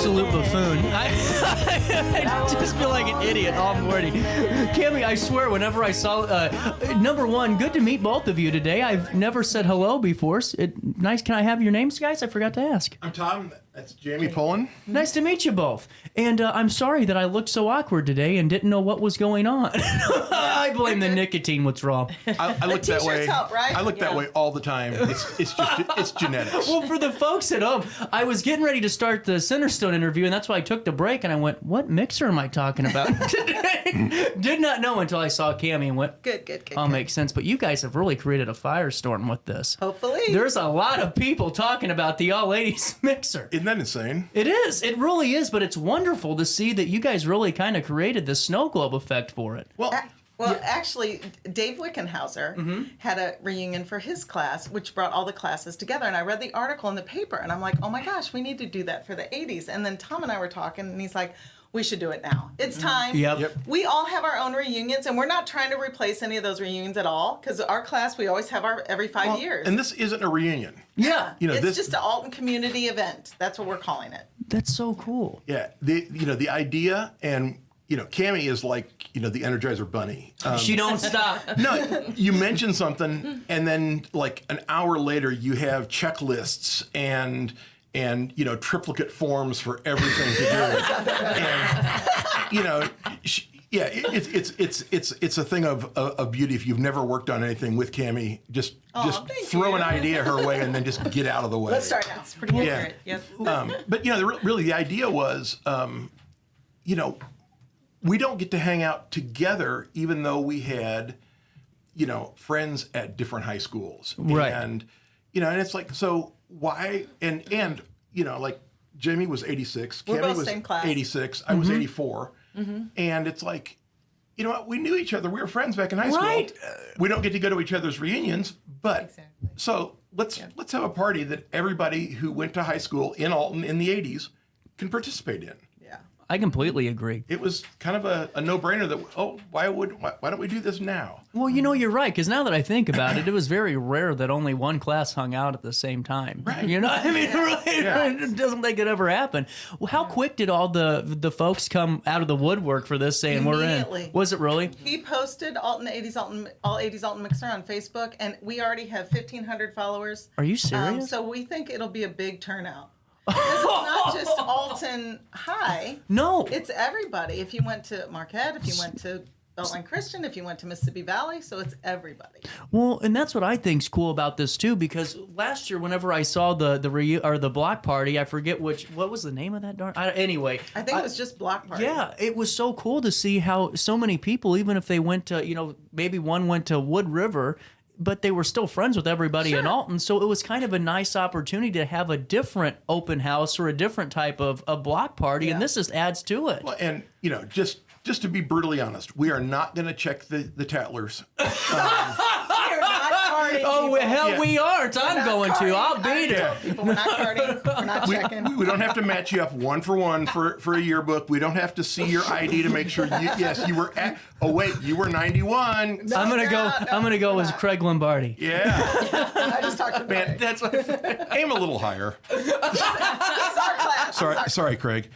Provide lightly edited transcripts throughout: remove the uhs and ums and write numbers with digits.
absolute buffoon. I just feel like an idiot all morning. Cammy, I swear, whenever I saw, number one, good to meet both of you today. I've never said hello before. Nice. Can I have your names, guys? I forgot to ask. I'm Tom. That's Jamie Pullen. Nice to meet you both. And I'm sorry that I looked so awkward today and didn't know what was going on. I blame the nicotine withdrawal. I look that way. Help, right? I look that way all the time. It's genetics. Well, for the folks at home, I was getting ready to start the Centerstone interview, and that's why I took the break, and I went, what mixer am I talking about today? Did not know until I saw Cammy and went, Good. Oh, makes sense. But you guys have really created a firestorm with this. Hopefully. There's a lot of people talking about the all 80's mixer. Isn't that insane? It is. It really is, but it's wonderful to see that you guys really kind of created this snow globe effect for it. Well, Actually, Dave Wickenhauser had a reunion for his class, which brought all the classes together. And I read the article in the paper, and I'm like, oh my gosh, we need to do that for the 80's. And then Tom and I were talking, and he's like, we should do it now. It's time. Yep. We all have our own reunions, and we're not trying to replace any of those reunions at all, because our class, we always have our every 5 years. And this isn't a reunion. Yeah. It's just an Alton community event. That's what we're calling it. That's so cool. Yeah. The idea, and Cammy is like the Energizer Bunny. She don't stop. No, you mention something, and then like an hour later, you have checklists and triplicate forms for everything to do. And it's a thing of beauty. If you've never worked on anything with Cammy, just throw an idea her way and then just get out of the way. Let's start now. It's pretty accurate. Yes. But really the idea was, we don't get to hang out together, even though we had, friends at different high schools. Right. And it's like, so why? And like Jamie was 86. We're Cammy both was same class. 86. I was 84. And it's like, we knew each other. We were friends back in high school. Right. We don't get to go to each other's reunions, but Exactly. so let's have a party that everybody who went to high school in Alton in the 80's can participate in. Yeah. I completely agree. It was kind of a no-brainer that, why don't we do this now? Well, you're right, because now that I think about it, it was very rare that only one class hung out at the same time. Right. It doesn't think it ever happened. Well, how quick did all the folks come out of the woodwork for this saying we're in? Immediately. Was it really? He posted all 80's Alton Mixer on Facebook, and we already have 1,500 followers. Are you serious? So we think it'll be a big turnout. Because it's not just Alton High. No. It's everybody. If you went to Marquette, if you went to Beltline Christian, if you went to Mississippi Valley, so it's everybody. Well, and that's what I think's cool about this too, because last year, whenever I saw the block party, I forget what was the name of that darn. Anyway, I think it was just block party. Yeah, it was so cool to see how so many people, even if they went to, maybe one went to Wood River, but they were still friends with everybody in Alton. So it was kind of a nice opportunity to have a different open house or a different type of block party, and this just adds to it. Well, and just to be brutally honest, we are not going to check the tattlers. We're not partying. Oh, people. hell, we aren't. I'm going to. I'll be there. People, we're not partying. We're not checking. We don't have to match you up one for one for a yearbook. We don't have to see your ID to make sure you were at. Oh wait, you were 91. No, I'm gonna go as Craig Lombardi. Yeah. I just talked about it. That's what. Aim a little higher. It's our class. Sorry, Craig.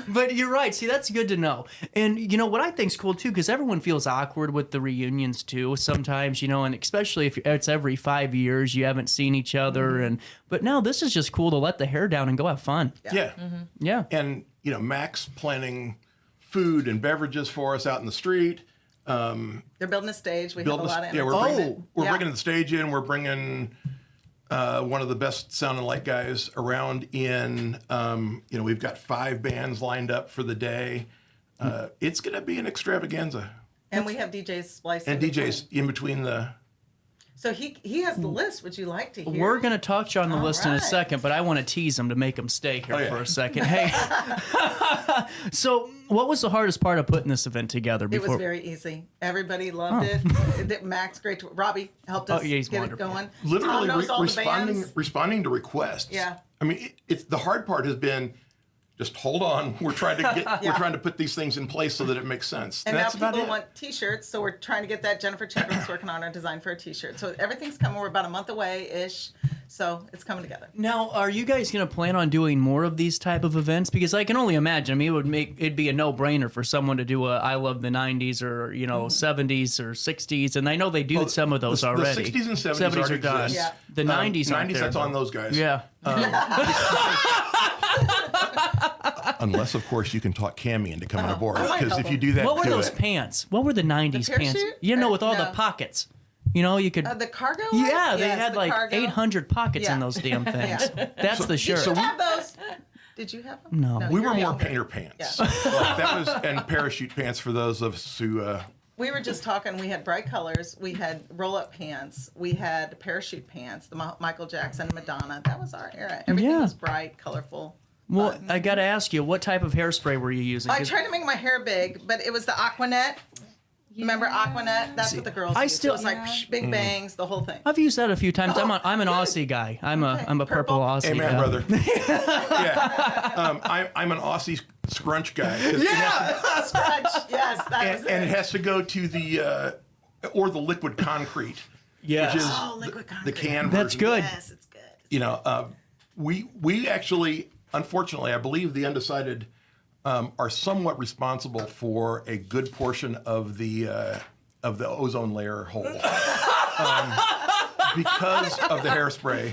But you're right. See, that's good to know. And what I think's cool too, because everyone feels awkward with the reunions too. Sometimes, and especially if it's every 5 years, you haven't seen each other. But now this is just cool to let the hair down and go have fun. Yeah. Yeah. And Max planning food and beverages for us out in the street. They're building a stage. We have a lot of energy. We're bringing the stage in. We're bringing one of the best sound and light guys around in. We've got 5 bands lined up for the day. It's going to be an extravaganza. And we have DJs splicing. And DJs in between the... So he has the list. Would you like to hear? We're going to talk you on the list in a right. second, but I want to tease them to make them stay here Oh, yeah. for a second. Hey, so what was the hardest part of putting this event together? It was very easy. Everybody loved it. Max, great. Robbie helped us he's get wonderful. it going. Literally Tom knows all the bands. responding to requests. Yeah. I mean, it's the hard part has been just hold on. We're trying to we're trying to put these things in place so that it makes sense. And that's now about people it. want T-shirts, so we're trying to get that. Jennifer Chadwick's working on our design for a T-shirt. So everything's coming. We're about a month away-ish. So it's coming together. Now, are you guys going to plan on doing more of these type of events? Because I can only imagine. I mean, it'd be a no-brainer for someone to do a I Love the 90s or 70s or 60s, and I know they do some of those already. The 60s and 70s already are done. exist. Yeah. The 90s aren't 90s, there, that's though. on those guys. Yeah. Unless, of course, you can talk Cammy into coming aboard. I might Because help if you him. do that, What were do those it. pants? What were the 90s The pants? parachute? With all the No. pockets. You could. The cargo ones? Yeah, they Yes, had the like cargo. 800 pockets in Yeah. those damn things. That's the shirt. Did you have those? Did you have them? No. We you're were more younger. painter pants. Yeah. Like that was, and parachute pants for those of us who. We were just talking. We had bright colors. We had roll-up pants. We had parachute pants. The Michael Jackson, Madonna. That was our era. Everything Yeah. was bright, colorful. Well, fun. I got to ask you, what type of hairspray were you using? I 'Cause tried to make my hair big, but it was the Aquanet. Remember Aquanet? That's what the girls I used. still- It was like psh, big bangs, the whole thing. I've used that a few times. I'm an Aussie guy. I'm a purple Purple. Aussie Amen, guy. brother. Yeah. I'm an Aussie scrunch guy. Yeah, stretch. Yes, that was And it it. has to go to the or the liquid concrete, Yes. which is Oh, liquid the concrete. can That's version. good. Yes, it's good. We actually, unfortunately, I believe the undecided are somewhat responsible for a good portion of the ozone layer hole because of the hairspray.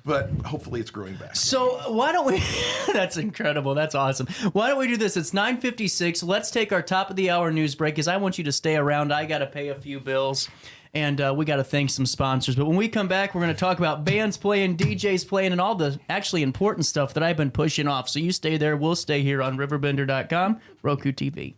But hopefully it's growing back. So why don't we? That's incredible. That's awesome. Why don't we do this? It's 9:56. Let's take our top of the hour news break because I want you to stay around. I got to pay a few bills. And we got to thank some sponsors. But when we come back, we're going to talk about bands playing, DJs playing, and all the actually important stuff that I've been pushing off. So you stay there. We'll stay here on RiverBender.com, Roku TV.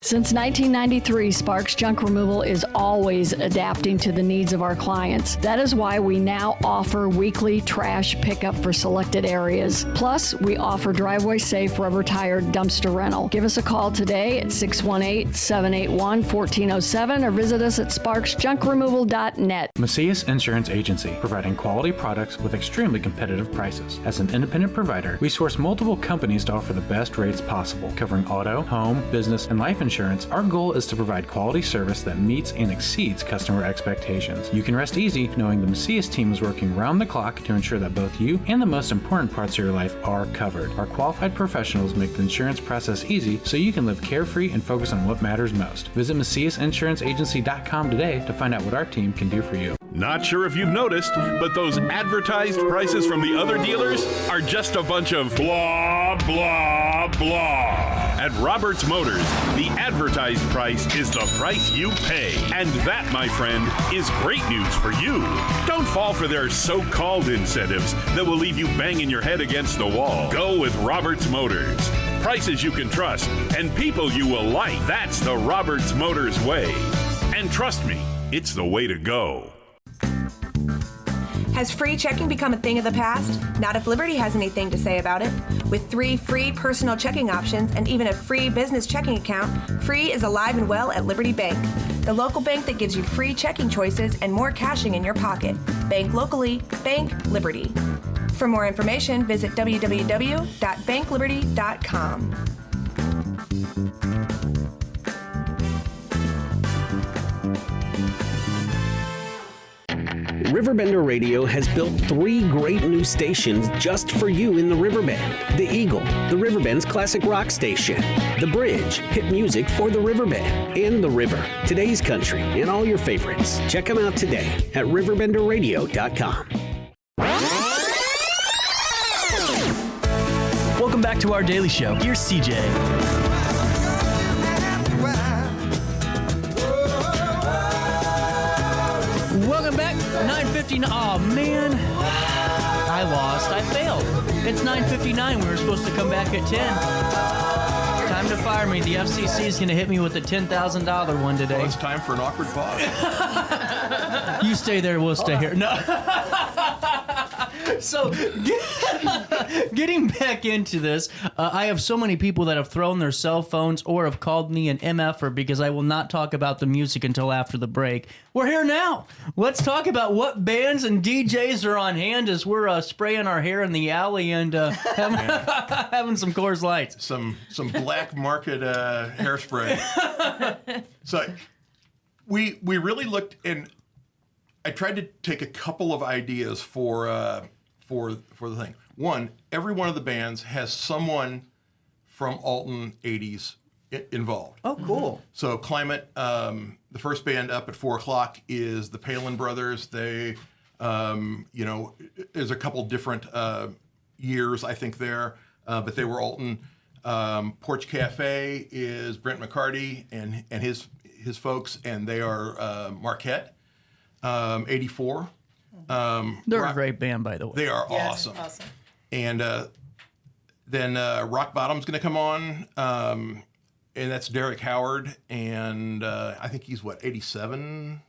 Since 1993, Sparks Junk Removal is always adapting to the needs of our clients. That is why we now offer weekly trash pickup for selected areas. Plus, we offer driveway-safe rubber-tired dumpster rental. Give us a call today at 618-781-1407 or visit us at sparksjunkremoval.net. Macias Insurance Agency, providing quality products with extremely competitive prices. As an independent provider, we source multiple companies to offer the best rates possible, covering auto, home, business, and life insurance. Our goal is to provide quality service that meets and exceeds customer expectations. You can rest easy knowing the Macias team is working round the clock to ensure that both you and the most important parts of your life are covered. Our qualified professionals make the insurance process easy so you can live carefree and focus on what matters most. Visit MaciasInsuranceAgency.com today to find out what our team can do for you. Not sure if you've noticed, but those advertised prices from the other dealers are just a bunch of blah, blah, blah. At Roberts Motors, the advertised price is the price you pay. And that, my friend, is great news for you. Don't fall for their so-called incentives that will leave you banging your head against the wall. Go with Roberts Motors. Prices you can trust and people you will like. That's the Roberts Motors way. And trust me, it's the way to go. Has free checking become a thing of the past? Not if Liberty has anything to say about it. With 3 free personal checking options and even a free business checking account, Free is alive and well at Liberty Bank, the local bank that gives you free checking choices and more cashing in your pocket. Bank locally, bank Liberty. For more information, visit www.bankliberty.com. RiverBender Radio has built 3 great new stations just for you in the Riverbend. The Eagle, the Riverbend's classic rock station. The Bridge, hit music for the Riverbend. And The River, today's country, and all your favorites. Check them out today at RiverBenderRadio.com. Welcome back to our daily show. Here's CJ. Welcome back. 9:59. Oh man, I lost. I failed. It's 9:59. We were supposed to come back at 10. Time to fire fire me. The FCC is going to hit me with a $10,000 one today. Well, it's time for an awkward pause. You stay there, we'll stay here. No. So, getting back into this, I have so many people that have thrown their cell phones or have called me an MFer because I will not talk about the music until after the break. We're here now. Let's talk about what bands and DJs are on hand as we're spraying our hair in the alley and having some Coors Lights. Some black market hairspray. So we really looked, and I tried to take a couple of ideas for the thing. One, every one of the bands has someone from Alton 80's involved. Oh, cool. So Climate, the first band up at 4 o'clock is the Palin Brothers. They, there's a couple different years, I think, there, but they were Alton. Porch Cafe is Brent McCarty and his folks, and they are Marquette. 84. They're a great band, by the way. They are Yes, awesome. awesome. And then Rock Bottom's going to come on, and that's Derek Howard, and I think he's 87.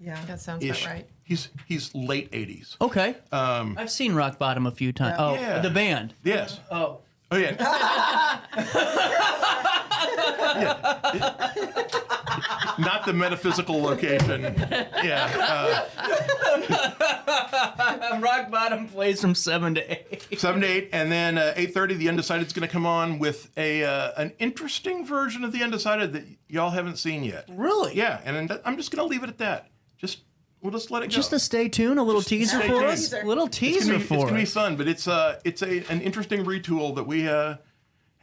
Yeah. That sounds Ish. about right. He's late 80s. Okay. I've seen Rock Bottom a few times. Yeah. Oh, Yeah. the band. Yes. Oh. Oh yeah. Not the metaphysical location. Yeah. Rock Bottom plays from 7 to 8. 7 to 8, and then 8:30, The Undecided's going to come on with an interesting version of The Undecided that y'all haven't seen yet. Really? Yeah, and I'm just going to leave it at that. We'll just let it go. Just a stay tuned, a little teaser stay for tuned. us. Little teaser It's for gonna be us. fun, but it's an interesting retool that we have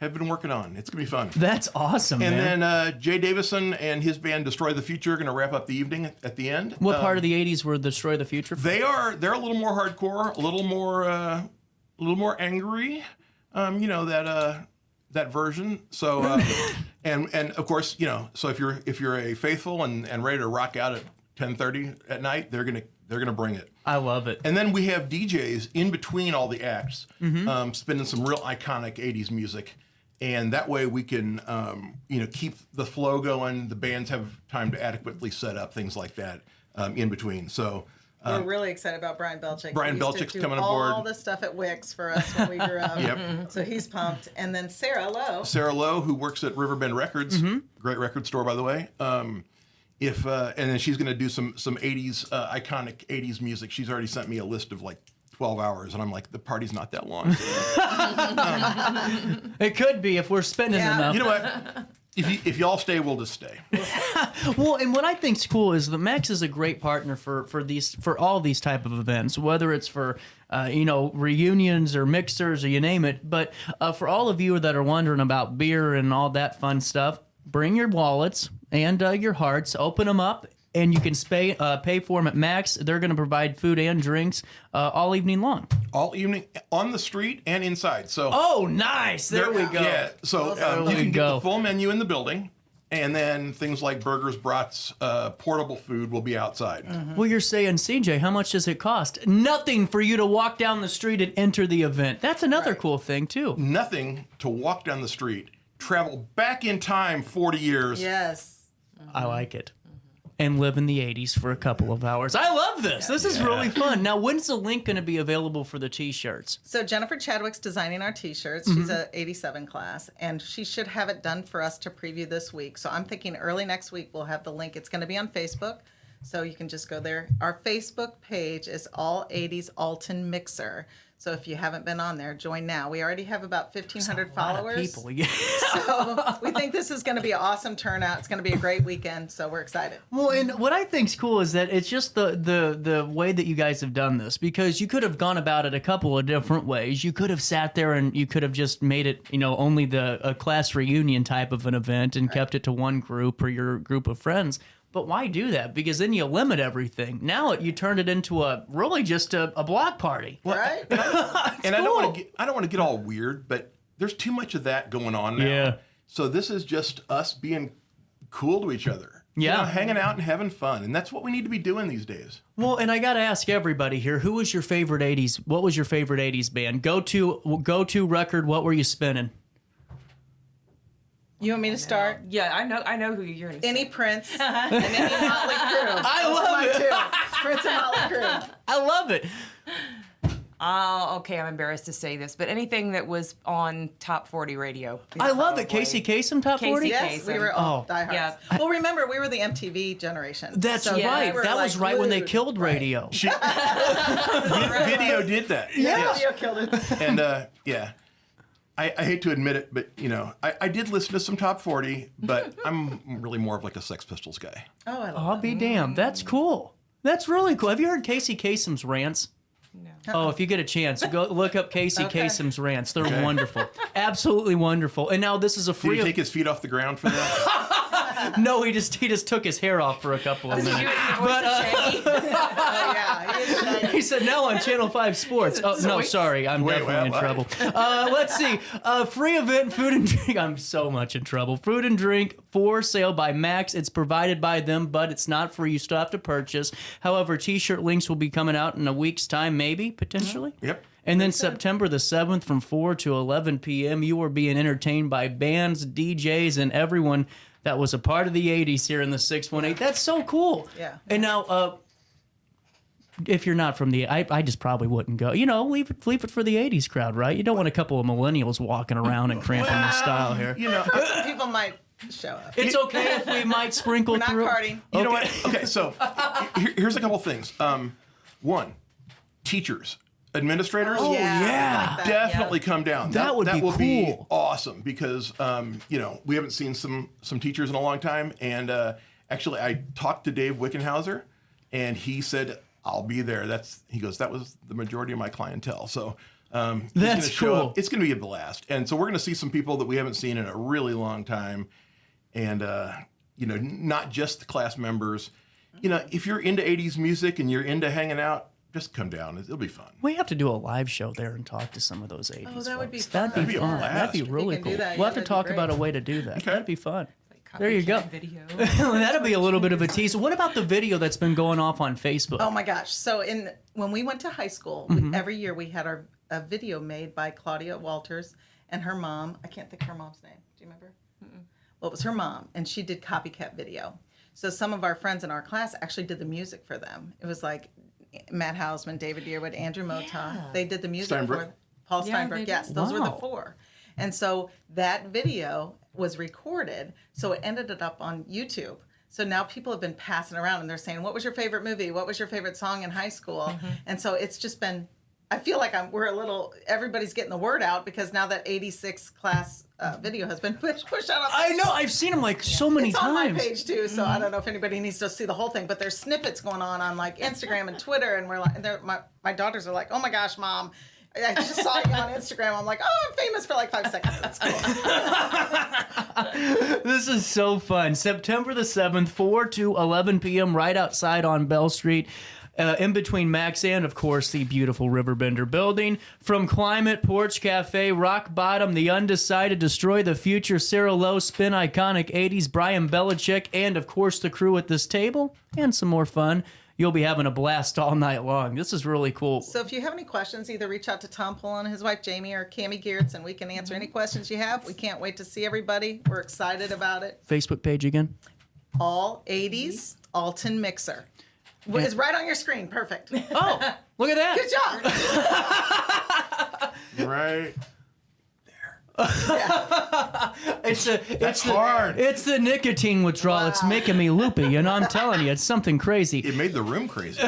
been working on. It's gonna be fun. That's awesome, And man. then Jay Davison and his band Destroy the Future are going to wrap up the evening at the end. What part of the 80s were Destroy the Future from? They're a little more hardcore, a little more angry. That version. So and of course, so if you're a faithful and ready to rock out at 10:30 at night, they're gonna bring it. I love it. And then we have DJs in between all the acts, Mm-hmm. spinning some real iconic 80s music. And that way we can, keep the flow going. The bands have time to adequately set up things like that in between. So We're really excited about Brian Belchick. Brian He used to Belchick's do coming aboard. all the stuff at Wix for us when we grew up. Yep. So he's pumped. And then Sarah Lowe. Sarah Lowe, who works at RiverBend Records, Mm-hmm. great record store, by the way. And then she's going to do some 80s, iconic 80s music. She's already sent me a list of 12 hours, and I'm like, the party's not that long. It could be if we're spending enough. You know what? If y'all stay, we'll just stay. Well, and what I think's cool is the Max is a great partner for all these type of events, whether it's for reunions or mixers or you name it. But for all of you that are wondering about beer and all that fun stuff, bring your wallets and your hearts, open them up, and you can pay for them at Max. They're going to provide food and drinks all evening long. All evening on the street and inside. So Oh, nice! There we go. Yeah. So you we can get go. the full menu in the building, and then things like burgers, brats, portable food will be outside. Well, you're saying, CJ, how much does it cost? Nothing for you to walk down the street and enter the event. That's another cool thing, too. Nothing to walk down the street, travel back in time 40 years. Yes. I like it. And live in the 80s for a couple of hours. I love this. This is really fun. Now, when's the link going to be available for the T-shirts? So Jennifer Chadwick's designing our T-shirts. She's a 87 class, and she should have it done for us to preview this week. So I'm thinking early next week we'll have the link. It's going to be on Facebook, so you can just go there. Our Facebook page is All 80's Alton Mixer. So if you haven't been on there, join now. We already have about 1,500 followers. People, yeah. So we think this is going to be an awesome turnout. It's going to be a great weekend, so we're excited. Well, and what I think's cool is that it's just the way that you guys have done this, because you could have gone about it a couple of different ways. You could have sat there and you could have just made it, only a class reunion type of an event and kept it to one group or your group of friends. But why do that? Because then you limit everything. Now you turned it into a block party. Right? And I don't want to get all weird, but there's too much of that going on now. Yeah. So this is just us being cool to each other. Yeah. Hanging out and having fun. And that's what we need to be doing these days. Well, and I got to ask everybody here, who was your favorite 80s? What was your favorite 80s band? Go to record, what were you spinning? You want me to start? Yeah, I know who you're going to say. Any Prince and any Motley Crue. I love it. Prince and Motley Crue. I love it. Okay, I'm embarrassed to say this, but anything that was on Top 40 radio. I love it. Casey Kasem, Top 40? Yes, we were all diehards. Yeah. Well, remember, we were the MTV generation. That's So right. we were, That was like, right when they glued. killed radio. Video did that. Yeah, video killed it. And I hate to admit it, but I did listen to some top 40, but I'm really more of like a Sex Pistols guy. Oh, I love I'll be damned. That's cool. That's really cool. Have you heard Casey Kasem's rants? No. Oh, if you get a chance, go look up Casey Kasem's rants. They're wonderful. Absolutely wonderful. And now this is a Did free... he take his feet off the ground for that? No, he just took his hair off for a couple of minutes. He said, now on Channel 5 Sports. Oh, no, sorry. I'm definitely in trouble. Let's see. Free event, food and drink. I'm so much in trouble. Food and drink for sale by Max. It's provided by them, but it's not free. You still have to purchase. However, T-shirt links will be coming out in a week's time, maybe, potentially. Yep. And then September the 7th from 4 to 11 p.m., you are being entertained by bands, DJs, and everyone that was a part of the 80s here in the 618. That's so cool. Yeah. And now, if you're not from the, I just probably wouldn't go. Leave it for the 80s crowd, right? You don't want a couple of millennials walking around and cramping the style here. People might show up. It's okay if we might sprinkle We're not through. carding. You know what? Okay, so here's a couple things. One, teachers. Administrators, Oh, yeah. definitely come down. That would be will cool. be awesome because we haven't seen some teachers in a long time. And actually, I talked to Dave Wickenhauser, and he said I'll be there. He goes, that was the majority of my clientele. So he's That's gonna show cool. up. It's going to be a blast. And so we're going to see some people that we haven't seen in a really long time, and not just the class members. If you're into 80s music and you're into hanging out, just come down. It'll be fun. We have to do a live show there and talk to some of those 80s Oh, that would be folks. fun. That'd be That'd be a fun. blast. That'd be If we really can do cool. that, We'll yeah, have to that'd be talk great. about a way to do that. Okay. That'd be fun. Copycat There you go. Video. That'll be a little bit of a tease. What about the video that's been going off on Facebook? Oh my gosh! So when we went to high school, every year we had a video made by Claudia Walters and her mom. I can't think of her mom's name. Do you remember? Well, it was her mom, and she did copycat video. So some of our friends in our class actually did the music for them. It was like Matt Hausman, David Deerwood, Andrew Mota. They did the music Steinbrück. for Paul Yeah, Steinbrück. they Yes, did. those were the Wow. 4. And so that video was recorded, so it ended up on YouTube. So now people have been passing around and they're saying, what was your favorite movie? What was your favorite song in high school? And so it's just been, I feel like everybody's getting the word out because now that 86 class video has been pushed out. I know. I've seen them so many it's on my times. page too, so I don't know if anybody needs to see the whole thing, but there's snippets going on like Instagram and Twitter, and we're like, my daughters are like, oh my gosh, Mom, I just saw you on Instagram. I'm like, oh, I'm famous for like 5 seconds. That's cool. This is so fun. September the 7th, 4 to 11 p.m. right outside on Belle Street. In between Max and, of course, the beautiful RiverBender building. From Climate, Porch Cafe, Rock Bottom, The Undecided, Destroy the Future, Sarah Lowe, Spin Iconic 80s, Brian Belichick, and, of course, the crew at this table, and some more fun. You'll be having a blast all night long. This is really cool. So if you have any questions, either reach out to Tom Pullen, his wife Jamie, or Cammie Geertz, and we can answer any questions you have. We can't wait to see everybody. We're excited about it. Facebook page again? All 80s Alton Mixer. It's right on your screen. Perfect. Oh, look at that. Good job. Right. It's hard. It's the nicotine withdrawal. It's making me loopy, and I'm telling you, it's something crazy. It made the room crazy.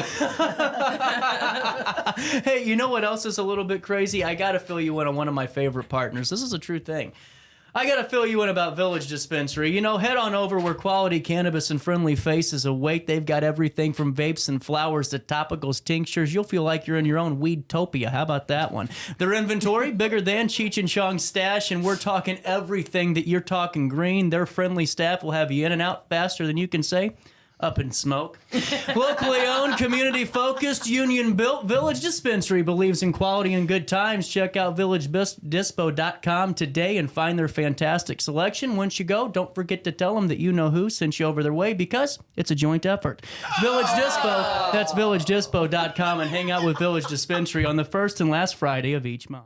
Hey, you know what else is a little bit crazy? I got to fill you in on one of my favorite partners. This is a true thing. I got to fill you in about Village Dispensary. Head on over where quality cannabis and friendly faces await. They've got everything from vapes and flowers to topicals, tinctures. You'll feel like you're in your own weedtopia. How about that one? Their inventory, bigger than Cheech and Chong's stash, and we're talking everything that you're talking green. Their friendly staff will have you in and out faster than you can say up in smoke. Locally owned, community focused, union built, Village Dispensary believes in quality and good times. Check out RiverBender.com today and find their fantastic selection. Once you go, don't forget to tell them that you know who sent you over their way, because it's a joint effort. Village Dispo, that's VillageDispo.com, and hang out with Village Dispensary on the first and last Friday of each month.